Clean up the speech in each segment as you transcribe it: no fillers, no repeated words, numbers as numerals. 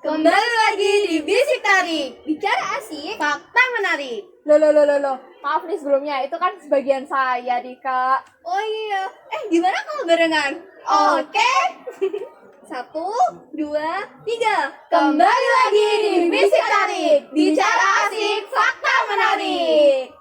Kembali lagi di Bisik Tarik. Bicara asik, fakta menarik. Loh. Maaf nih sebelumnya, itu kan sebagian saya nih, Kak. Oh iya, gimana kalau barengan? Oke. 1, 2, 3. Kembali lagi di Bisik Tarik. Bicara asik, fakta menarik.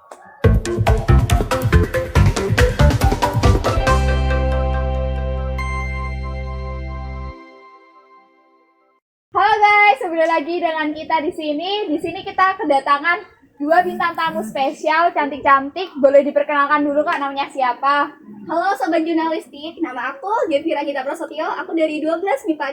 Halo guys, kembali lagi dengan kita di sini. Di sini kita kedatangan 2 bintang tamu spesial, cantik-cantik. Boleh diperkenalkan dulu Kak, namanya siapa? Halo sobat jurnalistik, nama aku Gevira Gita Prasetyo. Aku dari 12 MIPA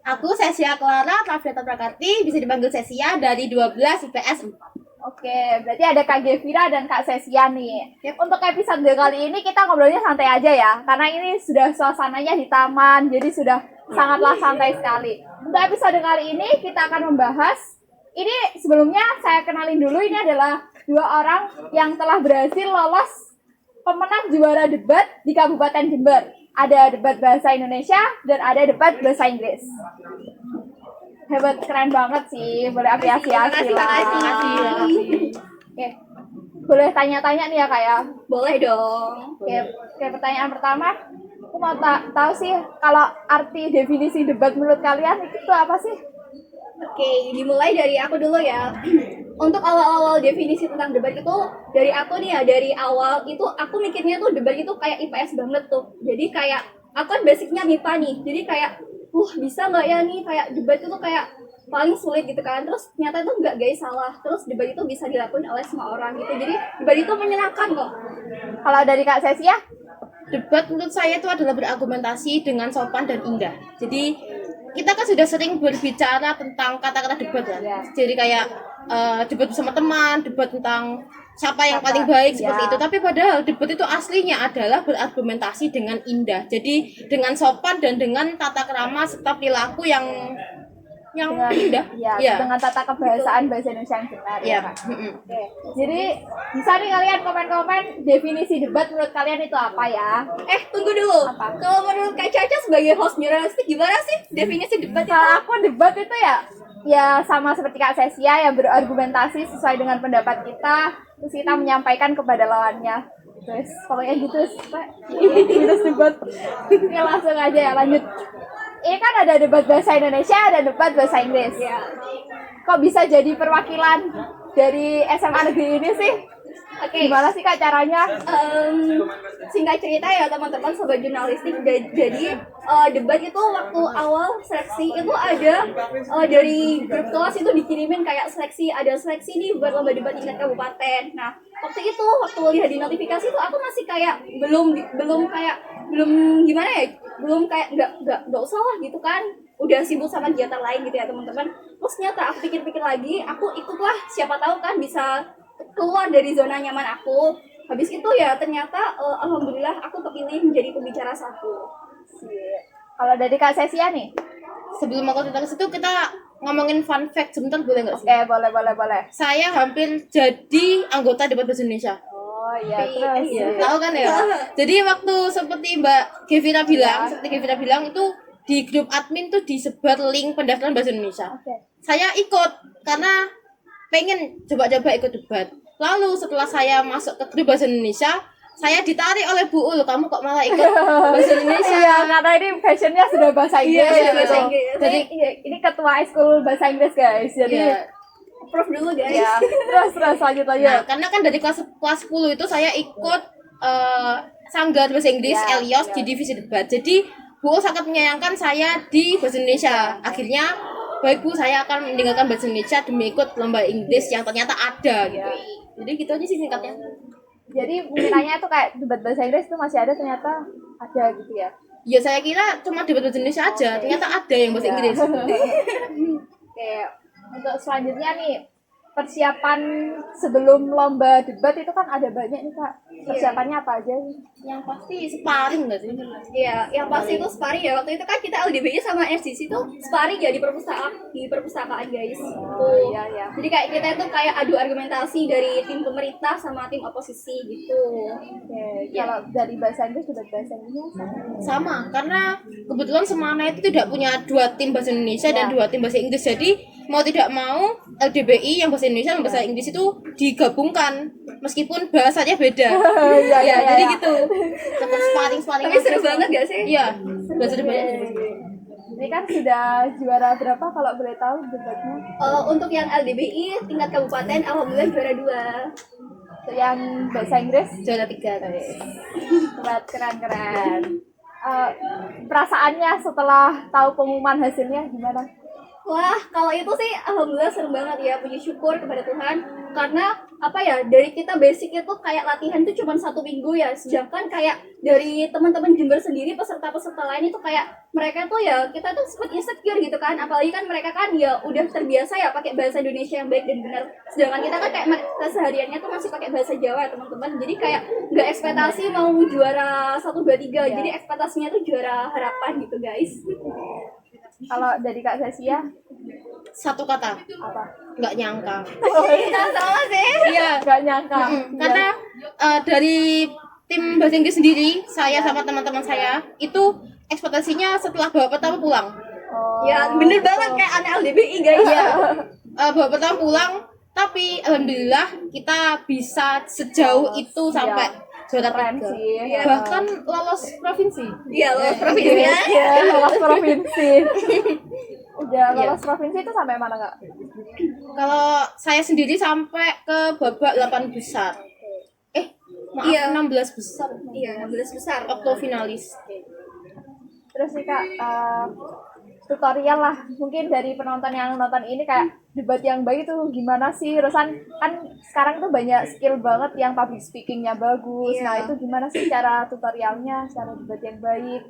3. Aku Sesia Clara Traviata Prakarti, bisa dipanggil Sesia dari 12 IPS 4. Oke, berarti ada Kak Gevira dan Kak Sesia nih. Untuk episode kali ini kita ngobrolnya santai aja ya, karena ini sudah suasananya di taman, jadi sudah sangatlah santai sekali. Untuk episode kali ini kita akan membahas, ini sebelumnya saya kenalin dulu, ini adalah 2 orang yang telah berhasil lolos pemenang juara debat di Kabupaten Jember. Ada debat bahasa Indonesia dan ada debat bahasa Inggris. Hebat, keren banget sih, boleh apresiasi lah. Makasih. Oke, boleh tanya-tanya nih ya Kak ya. Boleh dong. Oke, pertanyaan pertama, aku mau tahu sih kalau arti definisi debat menurut kalian itu apa sih? Oke, dimulai dari aku dulu ya. Untuk awal-awal definisi tentang debat itu dari aku nih ya, dari awal itu aku mikirnya tuh debat itu kayak IPS banget tuh. Jadi kayak aku kan basicnya MIPA nih. Jadi kayak bisa nggak ya nih kayak debat itu kayak paling sulit gitu kan. Terus ternyata itu nggak guys, salah. Terus debat itu bisa dilakukan oleh semua orang gitu. Jadi debat itu menyenangkan kok. Kalau dari Kak Sesia? Debat menurut saya itu adalah berargumentasi dengan sopan dan indah. Jadi kita kan sudah sering berbicara tentang kata-kata debat kan. Ya. Jadi kayak debat bersama teman, debat tentang siapa yang paling baik seperti Ya. itu. Tapi padahal debat itu aslinya adalah berargumentasi dengan indah. Jadi dengan sopan dan dengan tata krama serta perilaku yang indah. Ya, dengan tata kebahasaan bahasa Indonesia yang benar ya Iya. Kak. Oke, jadi bisa nih kalian komen-komen definisi debat menurut kalian itu apa ya? Tunggu dulu. Apa? Kalau menurut Kak Caca sebagai host jurnalistik gimana sih definisi debat itu? Kalau aku debat itu ya sama seperti Kak Sesia, yang berargumentasi sesuai dengan pendapat kita, terus kita menyampaikan kepada lawannya. Terus pokoknya gitu, terus debat. Oke, langsung aja ya, lanjut. Ini kan ada debat bahasa Indonesia, ada debat bahasa Inggris. Ya. Kok bisa jadi perwakilan dari SMA negeri ini sih? Oke. Gimana sih Kak caranya? Singkat cerita ya teman-teman sobat jurnalistik, jadi debat itu waktu awal seleksi itu ada dari grup kelas itu dikirimin kayak ada seleksi nih buat lomba debat tingkat kabupaten. Nah waktu lihat di notifikasi itu aku masih kayak belum gimana ya, belum kayak nggak usah lah gitu kan, udah sibuk sama kegiatan lain gitu ya teman-teman. Terus ternyata aku pikir-pikir lagi, aku ikutlah, siapa tahu kan bisa keluar dari zona nyaman aku. Habis itu ya ternyata alhamdulillah aku kepilih menjadi pembicara 1. Kalau dari Kak Sesia nih? Sebelum aku cerita ke situ, kita ngomongin fun fact sebentar, boleh nggak sih? Oke, boleh. Saya hampir jadi anggota debat bahasa Indonesia. Oh iya, terus. Iya, tahu kan ya? Jadi waktu seperti Mbak Gevira bilang itu di grup admin tuh disebar link pendaftaran bahasa Indonesia. Oke. Saya ikut karena pengen coba-coba ikut debat. Lalu setelah saya masuk ke grup bahasa Indonesia, saya ditarik oleh Bu Ul, kamu kok malah ikut bahasa Indonesia? Iya, karena ini passionnya sudah bahasa Inggris. Iya, gitu. bahasa Inggris. Jadi ini ketua ekskul bahasa Inggris guys. Jadi Iya. Prof dulu guys. ya, terus lanjut aja. Nah, karena kan dari kelas 10 itu saya ikut sanggar bahasa Inggris Ya, Elios ya. di divisi debat. Jadi Bu sangat menyayangkan saya di bahasa Indonesia. Akhirnya baik Bu, saya akan meninggalkan bahasa Indonesia demi ikut lomba Inggris yang ternyata ada gitu. Ya. Jadi gitu aja sih singkatnya. Jadi mungkinnya itu kayak debat bahasa Inggris itu masih ada, ternyata ada gitu ya. Ya saya kira cuma debat bahasa Indonesia aja, ternyata ada yang bahasa Ya. Inggris. Oke, untuk selanjutnya nih, persiapan sebelum lomba debat itu kan ada banyak nih Kak. Persiapannya apa aja? Yang pasti sparring nggak sih? Iya, yang pasti itu sparring ya. Waktu itu kan kita LDB-nya sama FCC tuh sparring ya di perpustakaan guys. Tuh. Iya, iya. Jadi kayak kita itu kayak adu argumentasi dari tim pemerintah sama tim oposisi gitu. Oke, kalau dari bahasa Inggris debat bahasa Inggris Sama, karena kebetulan Semana itu tidak punya 2 tim bahasa Indonesia dan 2 tim bahasa Inggris. Jadi mau tidak mau LDBI yang bahasa Indonesia dan bahasa Inggris itu digabungkan meskipun bahasanya beda. Iya, iya, Jadi iya. gitu. Tetap sparring Tapi seru banget gak sih? Iya, belajar banyak. Ini kan sudah juara berapa kalau boleh tahu debatnya? Untuk yang LDBI tingkat kabupaten alhamdulillah juara 2. Untuk yang bahasa Inggris Juara 3 guys. keren. Perasaannya setelah tahu pengumuman hasilnya gimana? Wah, kalau itu sih alhamdulillah seru banget ya, puji syukur kepada Tuhan. Karena apa ya, dari kita basic itu kayak latihan tuh cuma 1 minggu ya, sedangkan kayak dari teman-teman Jember sendiri peserta-peserta lain itu kayak mereka tuh ya, kita tuh sempat insecure gitu kan, apalagi kan mereka kan ya udah terbiasa ya pakai bahasa Indonesia yang baik dan benar, sedangkan kita kan kayak kesehariannya tuh masih pakai bahasa Jawa teman-teman, jadi kayak nggak ekspektasi mau juara 1, 2, 3, jadi ekspektasinya tuh juara harapan gitu guys. Kalau dari Kak Sesia 1 kata, apa? nggak nyangka. Sama sih. Iya, Gak nyangka. karena dari tim bahasa Inggris sendiri, saya sama teman-teman saya itu ekspektasinya setelah babak pertama pulang. Oh, Ya bener banget kayak anak LDBI guys. Iya. Babak pertama pulang, tapi alhamdulillah kita bisa sejauh itu sampai juara keren 3. sih. Bahkan lolos provinsi. Iya lolos provinsi ya. Iya, lolos provinsi. Udah lolos provinsi itu sampai mana Kak? Kalau saya sendiri sampai ke babak 8 besar. Maaf, Iya. 16 besar. Iya 16 besar. Okto finalis. Terus nih Kak, tutorial lah mungkin dari penonton yang nonton ini kayak debat yang baik itu gimana sih? Terusan kan sekarang tuh banyak skill banget yang public speakingnya bagus. Iya. Nah itu gimana sih cara tutorialnya, cara debat yang baik?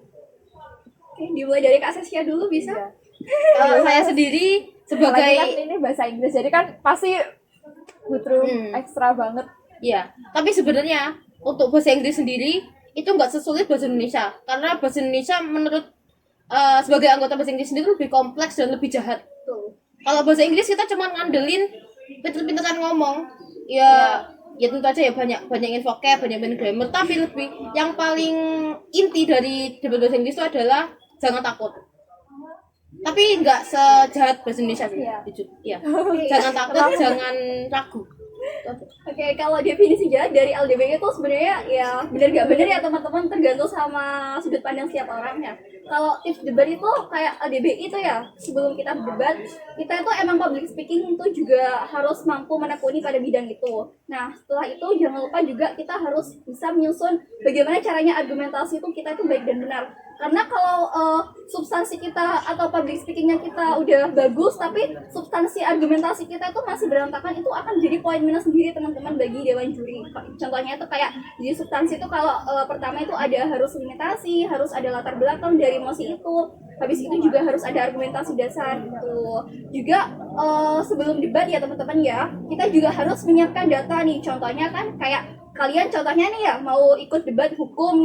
Oke, dimulai dari Kak Sesia dulu bisa? Kalau saya sendiri Apalagi kan sebagai ini bahasa Inggris jadi kan pasti butuh ekstra banget. ya, tapi sebenarnya untuk bahasa Inggris sendiri itu nggak sesulit bahasa Indonesia karena bahasa Indonesia menurut sebagai anggota bahasa Inggris sendiri lebih kompleks dan lebih jahat. Tuh. Kalau bahasa Inggris kita cuma ngandelin pinter-pinteran ngomong, ya tentu aja ya banyakin vocab, banyakin grammar, tapi lebih yang paling inti dari debat bahasa Inggris itu adalah jangan takut. Tapi nggak sejahat bahasa Indonesia sih, Iya. jujur. Iya. Jangan takut, jangan ragu. Oke, kalau definisi jahat dari LDB itu sebenarnya ya benar gak benar ya teman-teman, tergantung sama sudut pandang setiap orang ya. Kalau tips debat itu kayak LDB itu ya, sebelum kita berdebat, kita itu emang public speaking itu juga harus mampu menekuni pada bidang itu. Nah, setelah itu jangan lupa juga kita harus bisa menyusun bagaimana caranya argumentasi itu kita itu baik dan benar. Karena kalau substansi kita atau public speakingnya kita udah bagus, tapi substansi argumentasi kita itu masih berantakan, itu akan jadi poin minus sendiri teman-teman bagi dewan juri. Contohnya itu kayak di substansi itu kalau pertama itu ada harus limitasi, harus ada latar belakang dari mosi itu, habis itu juga harus ada argumentasi dasar gitu. Juga sebelum debat ya teman-teman ya, kita juga harus menyiapkan data nih. Contohnya kan kayak kalian contohnya nih ya mau ikut debat hukum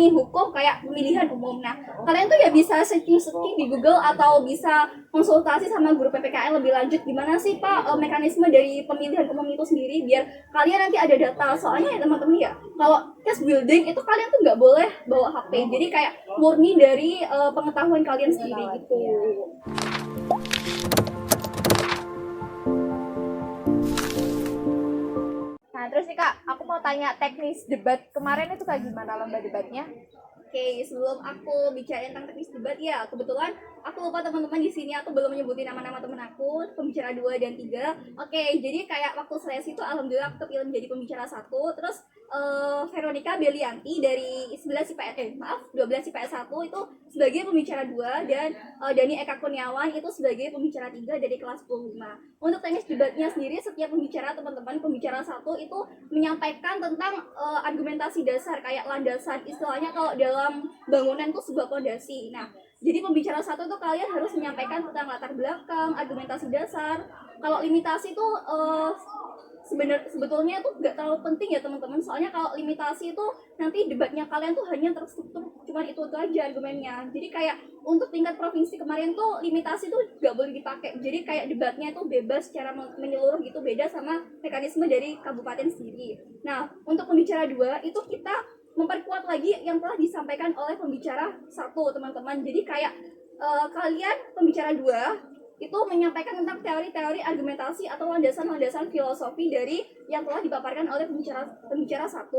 kayak pemilihan umum. Nah, kalian tuh ya bisa searching di Google atau bisa konsultasi sama guru PPKN lebih lanjut gimana sih Pak mekanisme dari pemilihan umum itu sendiri biar kalian nanti ada data. Soalnya ya teman-teman ya, kalau case building itu kalian tuh nggak boleh bawa HP. Jadi kayak murni dari pengetahuan kalian sendiri gitu. Nah terus nih Kak, aku mau tanya teknis debat kemarin itu kayak gimana lomba debatnya? Oke, sebelum aku bicara tentang teknis debat ya, kebetulan aku lupa teman-teman di sini aku belum menyebutin nama-nama teman aku, pembicara 2 dan 3. Oke, jadi kayak waktu seleksi itu alhamdulillah aku kepilih menjadi pembicara 1, terus Veronica Belianti dari 12 IPS 1 itu sebagai pembicara 2 dan Dani Eka Kurniawan itu sebagai pembicara 3 dari kelas 15. Untuk teknis debatnya sendiri setiap pembicara teman-teman, pembicara 1 itu menyampaikan tentang argumentasi dasar kayak landasan, istilahnya kalau dalam bangunan itu sebuah fondasi. Nah, jadi pembicara 1 tuh kalian harus menyampaikan tentang latar belakang, argumentasi dasar. Kalau limitasi tuh sebetulnya itu nggak terlalu penting ya teman-teman, soalnya kalau limitasi itu nanti debatnya kalian tuh hanya terstruktur cuma itu aja argumennya. Jadi kayak untuk tingkat provinsi kemarin tuh limitasi tuh nggak boleh dipakai, jadi kayak debatnya itu bebas secara menyeluruh gitu, beda sama mekanisme dari kabupaten sendiri. Nah untuk pembicara 2 itu kita memperkuat lagi yang telah disampaikan oleh pembicara 1 teman-teman. Jadi kayak kalian pembicara 2 itu menyampaikan tentang teori-teori argumentasi atau landasan-landasan filosofi dari yang telah dipaparkan oleh pembicara 1.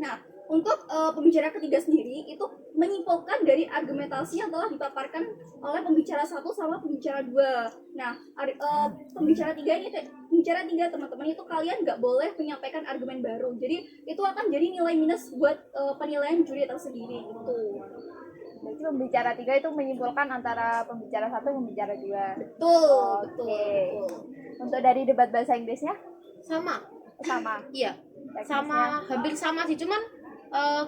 Nah, untuk pembicara ketiga sendiri itu menyimpulkan dari argumentasi yang telah dipaparkan oleh pembicara 1 sama pembicara 2. Nah, pembicara 3 teman-teman itu kalian nggak boleh menyampaikan argumen baru. Jadi itu akan jadi nilai minus buat penilaian juri tersendiri gitu. Berarti pembicara 3 itu menyimpulkan antara pembicara 1 dan pembicara 2. Betul, betul. Untuk dari debat bahasa Inggrisnya? Sama. Iya. Sama, hampir sama sih. Cuman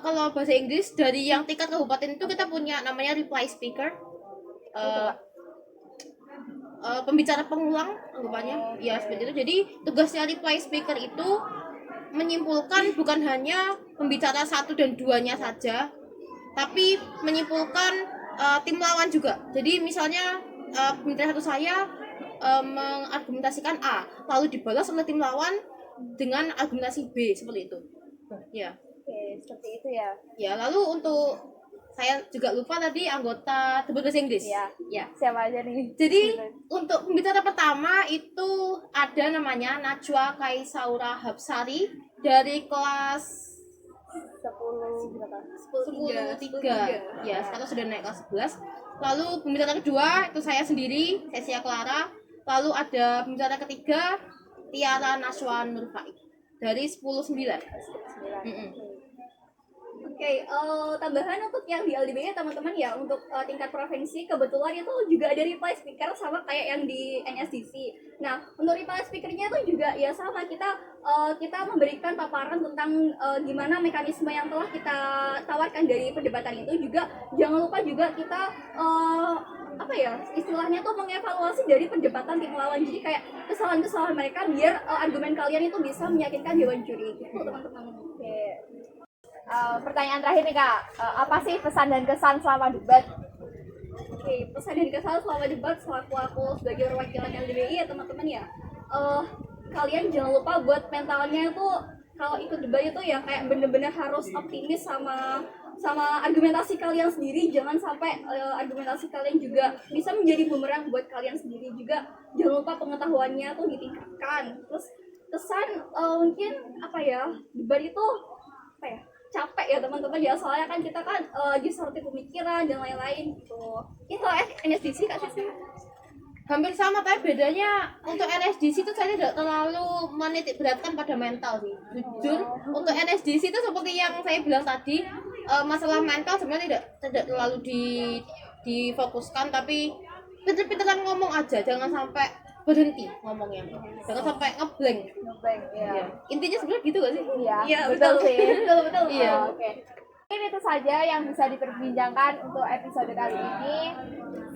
kalau bahasa Inggris dari yang tingkat kabupaten itu kita punya namanya reply speaker. Pembicara pengulang anggapannya. Ya, seperti itu. Jadi tugasnya reply speaker itu menyimpulkan bukan hanya pembicara 1 dan 2-nya saja, tapi menyimpulkan tim lawan juga. Jadi misalnya pembicara 1 saya mengargumentasikan A, lalu dibalas oleh tim lawan dengan argumentasi B, seperti itu. Ya. Oke, seperti itu ya. Ya, lalu untuk saya juga lupa tadi anggota debat bahasa Inggris. Ya. Siapa aja nih? Jadi untuk pembicara pertama itu ada namanya Najwa Kaisaura Hapsari dari kelas 10 berapa? 10.3. Ya, sekarang sudah naik kelas 11. Lalu pembicara kedua itu saya sendiri, Cesia Clara. Lalu ada pembicara ketiga Tiara Naswan Nurfai dari 10.9. Oke, tambahan untuk yang di LDB ya teman-teman ya, untuk tingkat provinsi kebetulan itu juga ada reply speaker sama kayak yang di NSDC. Nah, untuk reply speakernya itu juga ya sama, kita memberikan paparan tentang gimana mekanisme yang telah kita tawarkan dari perdebatan itu. Juga jangan lupa juga kita istilahnya tuh mengevaluasi dari perdebatan tim lawan. Jadi kayak kesalahan-kesalahan mereka biar argumen kalian itu bisa meyakinkan dewan juri gitu teman-teman. Oke. Pertanyaan terakhir nih Kak, apa sih pesan dan kesan selama debat? Oke, pesan dan kesan selama debat selaku aku sebagai perwakilan LDBI ya teman-teman ya. Kalian jangan lupa buat mentalnya itu kalau ikut debat itu ya kayak bener-bener harus optimis sama argumentasi kalian sendiri. Jangan sampai argumentasi kalian juga bisa menjadi bumerang buat kalian sendiri. Juga jangan lupa pengetahuannya tuh ditingkatkan. Terus kesan mungkin debat itu capek ya teman-teman ya, soalnya kan kita kan disoroti pemikiran dan lain-lain gitu. Itu NSDC Kak Sisi Hampir sama, tapi bedanya untuk NSDC itu saya tidak terlalu menitik beratkan pada mental sih. Jujur, untuk NSDC itu seperti yang saya bilang tadi, masalah mental sebenarnya tidak terlalu difokuskan, tapi pinter-pinteran ngomong aja, jangan sampai berhenti ngomongnya, jangan sampai ngeblank. Ya. Intinya sebenarnya gitu gak sih? Iya, betul sih. betul. Iya. Oke. Mungkin itu saja yang bisa diperbincangkan untuk episode kali ini.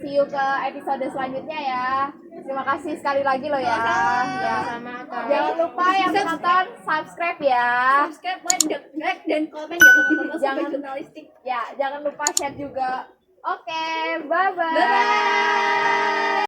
See you ke episode selanjutnya ya. Terima kasih sekali lagi loh ya. Sama Kak. Jangan lupa yang menonton subscribe ya. Subscribe, like, dan komen ya teman-teman. Jangan jurnalistik. Ya, jangan lupa share juga. Oke, bye-bye. Bye.